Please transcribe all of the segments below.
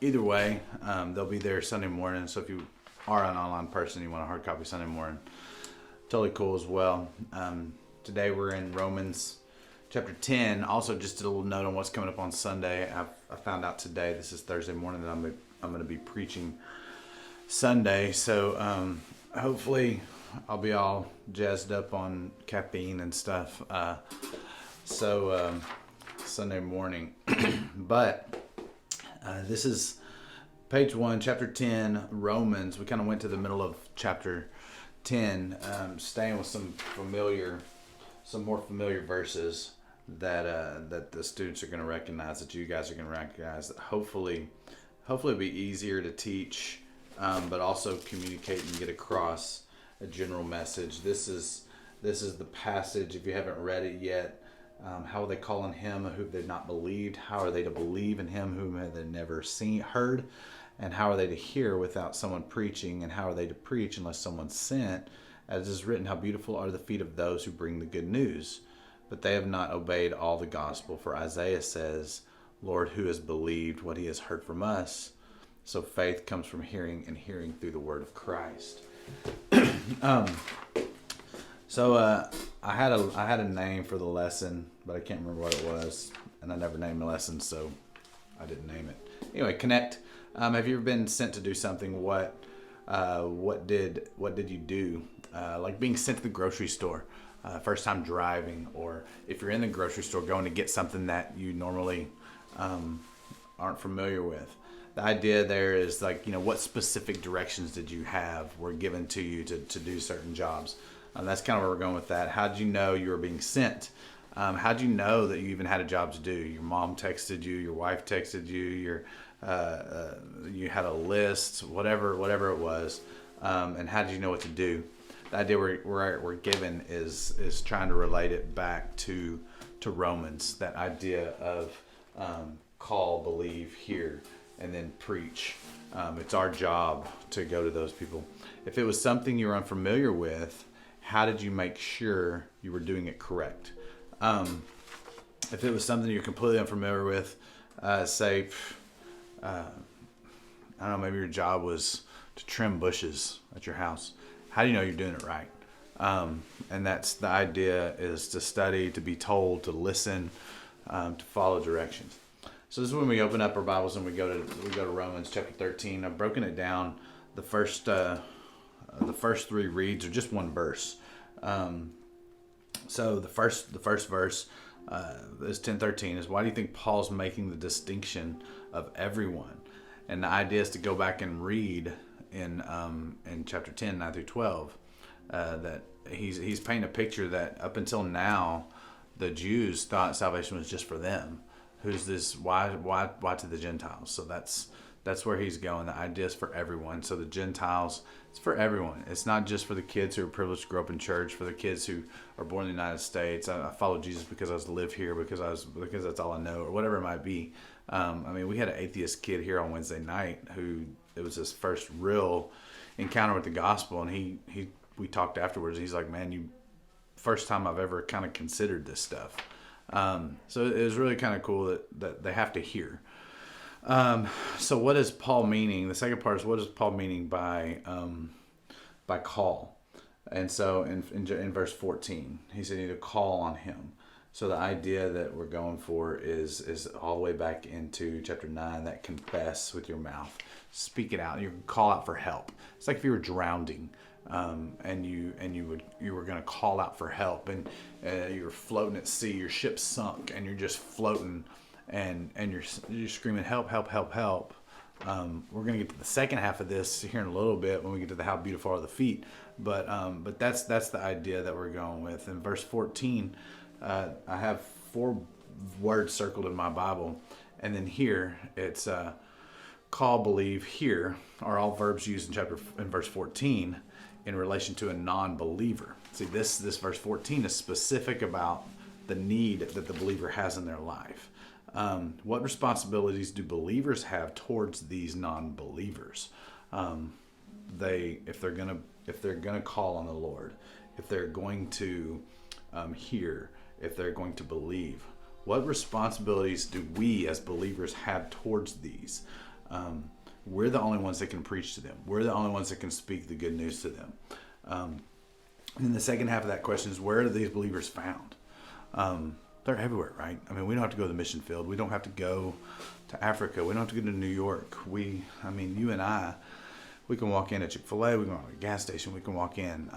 Either way, they'll be there Sunday morning. So if you are an online person, you want a hard copy Sunday morning, totally cool as well. Today we're in Romans chapter 10. Also, just a little note on what's coming up on Sunday. I found out today, this is Thursday morning, that I'm going to be preaching Sunday. So hopefully I'll be all jazzed up on caffeine and stuff. Sunday morning. But this is page 1, chapter 10, Romans. We kind of went to the middle of chapter 10, staying with some more familiar verses that the students are going to recognize, that you guys are going to recognize. That hopefully it'll be easier to teach, but also communicate and get across a general message. This is the passage. If you haven't read it yet, how will they call on him whom they've not believed? How are they to believe in him whom they never heard? And how are they to hear without someone preaching? And how are they to preach unless someone's sent? As is written, how beautiful are the feet of those who bring the good news. But they have not obeyed all the gospel. For Isaiah says, Lord, who has believed what he has heard from us? So faith comes from hearing, and hearing through the word of Christ. I had a name for the lesson, but I can't remember what it was, and I never named the lesson, so I didn't name it. Anyway, connect. Have you ever been sent to do something? What did you do? Like being sent to the grocery store, first time driving, or if you're in the grocery store going to get something that you normally aren't familiar with. The idea there is like, what specific directions did you have were given to you to do certain jobs? That's kind of where we're going with that. How did you know you were being sent? How did you know that you even had a job to do? Your mom texted you, your wife texted you, you had a list, whatever it was, and how did you know what to do? The idea we're given is trying to relate it back to Romans. That idea of call, believe, hear, and then preach. It's our job to go to those people. If it was something you were unfamiliar with, how did you make sure you were doing it correct? If it was something you're completely unfamiliar with, I don't know, maybe your job was to trim bushes at your house. How do you know you're doing it right? And that's the idea, is to study, to be told, to listen, to follow directions. So this is when we open up our Bibles and we go to Romans chapter 13. I've broken it down. The first 3 reads are just one verse. So the first verse is 10:13. Is, why do you think Paul's making the distinction of everyone? And the idea is to go back and read in chapter 10, 9 through 12, that he's painting a picture that up until now the Jews thought salvation was just for them. Who's this? Why to the Gentiles? So that's where he's going. The idea is for everyone. So the Gentiles, it's for everyone. It's not just for the kids who are privileged to grow up in church, for the kids who are born in the United States. I follow Jesus because I live here, because that's all I know, or whatever it might be. We had an atheist kid here on Wednesday night who, it was his first real encounter with the gospel, and we talked afterwards. He's like, man, first time I've ever kind of considered this stuff. So it was really kind of cool that they have to hear. So what is Paul meaning? The second part is, what is Paul meaning by call? And so in verse 14, he said, you need to call on him. So the idea that we're going for is all the way back into chapter 9, that confess with your mouth, speak it out. You can call out for help. It's like if you were drowning, and you were going to call out for help, and you were floating at sea, your ship's sunk, and you're just floating, and you're screaming, help, help, help, help. We're going to get to the second half of this here in a little bit when we get to the how beautiful are the feet. But that's the idea that we're going with. In verse 14, I have 4 words circled in my Bible, and then here it's call, believe, hear are all verbs used in verse 14 in relation to a non-believer. See, this verse 14 is specific about the need that the believer has in their life. What responsibilities do believers have towards these non-believers? If they're gonna call on the Lord, if they're going to hear, if they're going to believe, what responsibilities do we as believers have towards these? We're the only ones that can preach to them. We're the only ones that can speak the good news to them. And then the second half of that question is, where are these believers found? They're everywhere, right? I mean, we don't have to go to the mission field. We don't have to go to Africa. We don't have to go to New York. You and I, we can walk in at Chick-fil-A. We can walk to a gas station. We can walk in.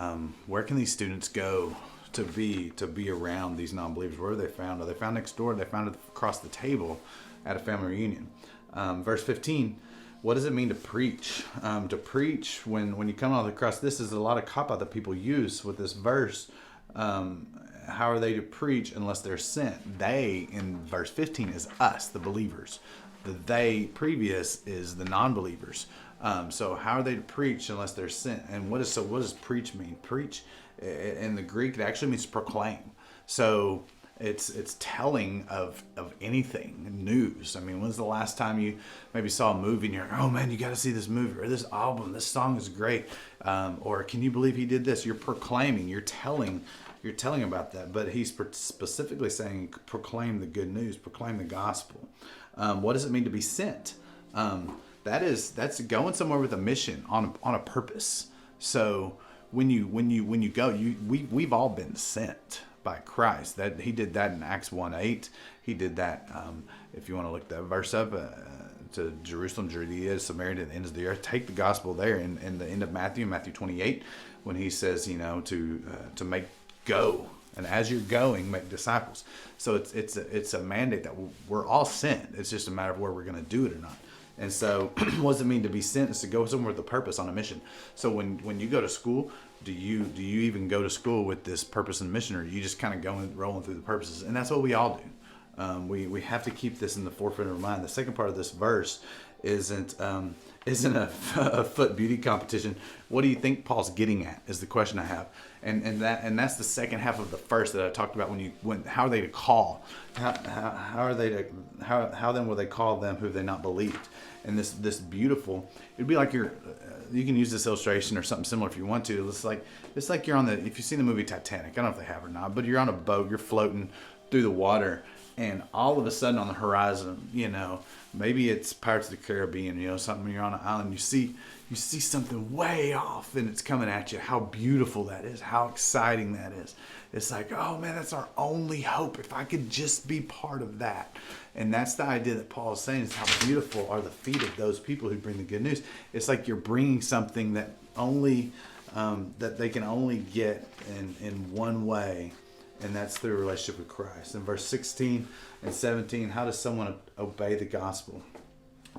Where can these students go to be around these non-believers? Where are they found? Are they found next door? Are they found across the table at a family reunion? Verse 15, what does it mean to preach? To preach, when you come across this, is a lot of cop-out that people use with this verse. How are they to preach unless they're sent? They, in verse 15, is us, the believers. The they previous is the non-believers. So how are they to preach unless they're sent? And what does preach mean? Preach, in the Greek, it actually means proclaim. So it's telling of anything, news. I mean, when's the last time you maybe saw a movie and you're like, oh man, you got to see this movie, or this album, this song is great, or can you believe he did this? You're proclaiming, you're telling about that. But he's specifically saying, proclaim the good news, proclaim the gospel. What does it mean to be sent? That's going somewhere with a mission, on a purpose. So when you go, we've all been sent by Christ. That he did that in Acts 1:8. He did that. If you want to look that verse up, to Jerusalem, Judea, Samaria, to the ends of the earth. Take the gospel there in the end of Matthew 28, when he says, to make go, and as you're going, make disciples. So it's a mandate that we're all sent. It's just a matter of where we're going to do it or not. And so what does it mean to be sent? Is to go somewhere with a purpose, on a mission. So when you go to school, do you even go to school with this purpose and mission, or do you just kind of rolling through the purposes? And that's what we all do. We have to keep this in the forefront of our mind. The second part of this verse isn't a foot beauty competition. What do you think Paul's getting at, is the question I have. And that's the second half of the first that I talked about. How are they to call? How then will they call them who they not believed? And this beautiful, it'd be like you can use this illustration or something similar if you want to. It's like you're if you've seen the movie Titanic, I don't know if they have or not, but you're on a boat, you're floating through the water, and all of a sudden on the horizon, maybe it's Pirates of the Caribbean, something, you're on an island, you see something way off and it's coming at you. How beautiful that is, how exciting that is. It's like, oh man, that's our only hope. If I could just be part of that. And that's the idea that Paul is saying, is how beautiful are the feet of those people who bring the good news. It's like you're bringing something that that they can only get in one way, and that's through a relationship with Christ. In verse 16 and 17, how does someone obey the gospel?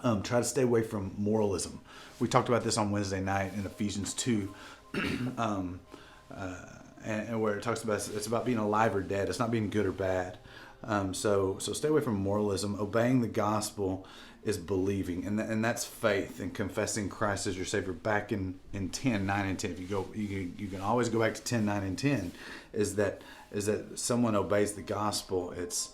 Try to stay away from moralism. We talked about this on Wednesday night in Ephesians 2, and where it talks about, it's about being alive or dead. It's not being good or bad. So stay away from moralism. Obeying the gospel is believing, and that's faith and confessing Christ as your Savior. Back in 10, 9, and 10, if you can always go back to 10, 9, and 10, is that someone obeys the gospel. It's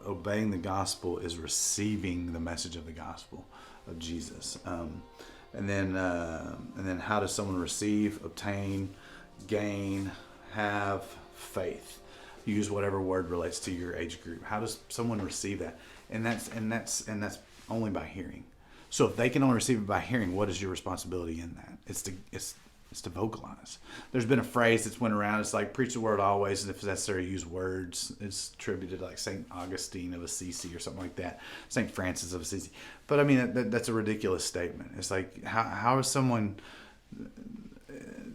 obeying the gospel is receiving the message of the gospel of Jesus. And then how does someone receive, obtain, gain, have faith? Use whatever word relates to your age group. How does someone receive that? And that's only by hearing. So if they can only receive it by hearing, what is your responsibility in that? It's to vocalize. There's been a phrase that's went around. It's like, preach the word always, and if necessary, use words. It's attributed to like St. Augustine of Assisi or something like that, St. Francis of Assisi. But I mean, that's a ridiculous statement. It's like, how is someone?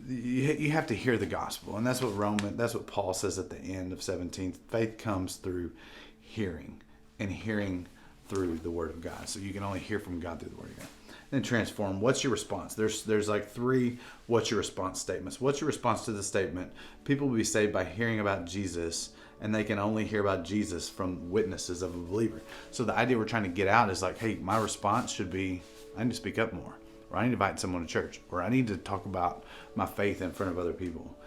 You have to hear the gospel, and that's what Paul says at the end of 17. Faith comes through hearing, and hearing through the Word of God. So you can only hear from God through the Word of God. Then transform. What's your response? There's like 3 what's your response statements. What's your response to the statement? People will be saved by hearing about Jesus, and they can only hear about Jesus from witnesses of a believer. So the idea we're trying to get out is like, hey, my response should be, I need to speak up more, or I need to invite someone to church, or I need to talk about my faith in front of other people.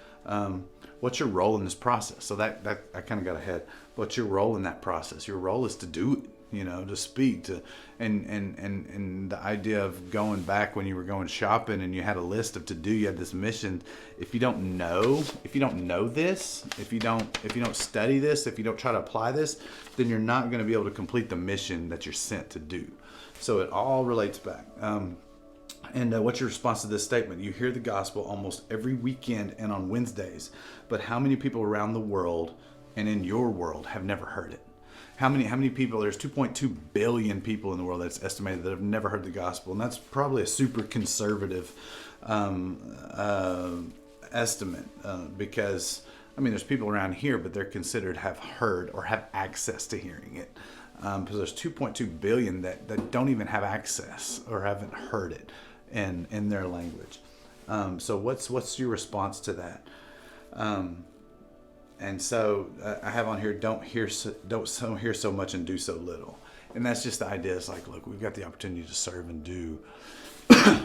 What's your role in this process? So that I kind of got ahead. What's your role in that process? Your role is to do it. To speak to, and the idea of going back when you were going shopping and you had a list of to do, you had this mission. If you don't know this, if you don't study this, if you don't try to apply this, then you're not going to be able to complete the mission that you're sent to do. So it all relates back. And what's your response to this statement? You hear the gospel almost every weekend and on Wednesdays, but how many people around the world and in your world have never heard it? How many people? There's 2.2 billion people in the world that's estimated that have never heard the gospel, and that's probably a super conservative estimate because I mean there's people around here, but they're considered have heard or have access to hearing it. Because there's 2.2 billion that don't even have access or haven't heard it in their language. So what's your response to that? And so I have on here, don't hear so much and do so little. And that's just the idea. It's like, look, we've got the opportunity to serve and do.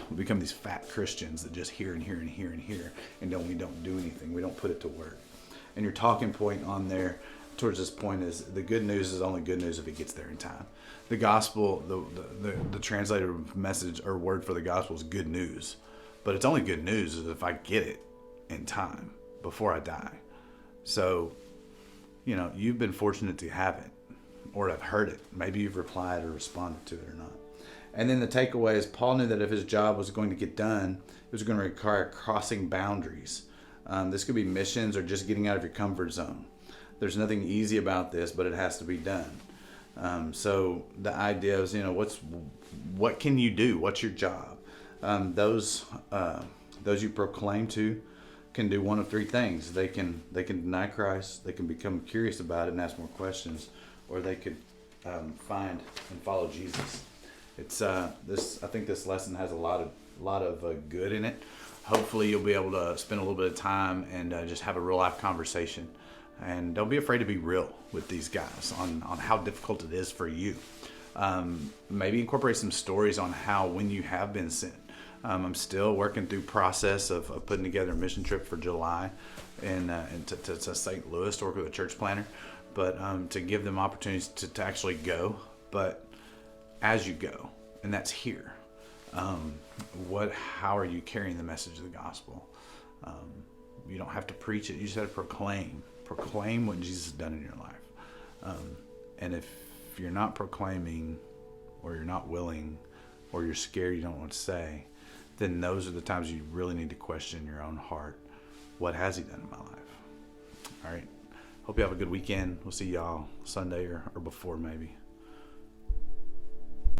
We become these fat Christians that just hear and hear and hear and hear, and we don't do anything. We don't put it to work. And your talking point on there towards this point is the good news is only good news if it gets there in time. The gospel, the translated message or word for the gospel is good news, but it's only good news if I get it in time before I die. So, you've been fortunate to have it or have heard it. Maybe you've replied or responded to it or not. And then the takeaway is Paul knew that if his job was going to get done, it was going to require crossing boundaries. This could be missions or just getting out of your comfort zone. There's nothing easy about this, but it has to be done. So the idea is, what can you do? What's your job? Those you proclaim to can do one of three things. They can deny Christ, they can become curious about it and ask more questions, or they could find and follow Jesus. It's this. I think this lesson has a lot of good in it. Hopefully, you'll be able to spend a little bit of time and just have a real life conversation. And don't be afraid to be real with these guys on how difficult it is for you. Maybe incorporate some stories on how when you have been sent. I'm still working through process of putting together a mission trip for July and to St. Louis to work with a church planner, but to give them opportunities to actually go. But as you go, and that's here, how are you carrying the message of the gospel? You don't have to preach it. You just have to proclaim what Jesus has done in your life. And if you're not proclaiming, or you're not willing, or you're scared, you don't want to say, then those are the times you really need to question your own heart. What has he done in my life? All right. Hope you have a good weekend. We'll see y'all Sunday or before maybe.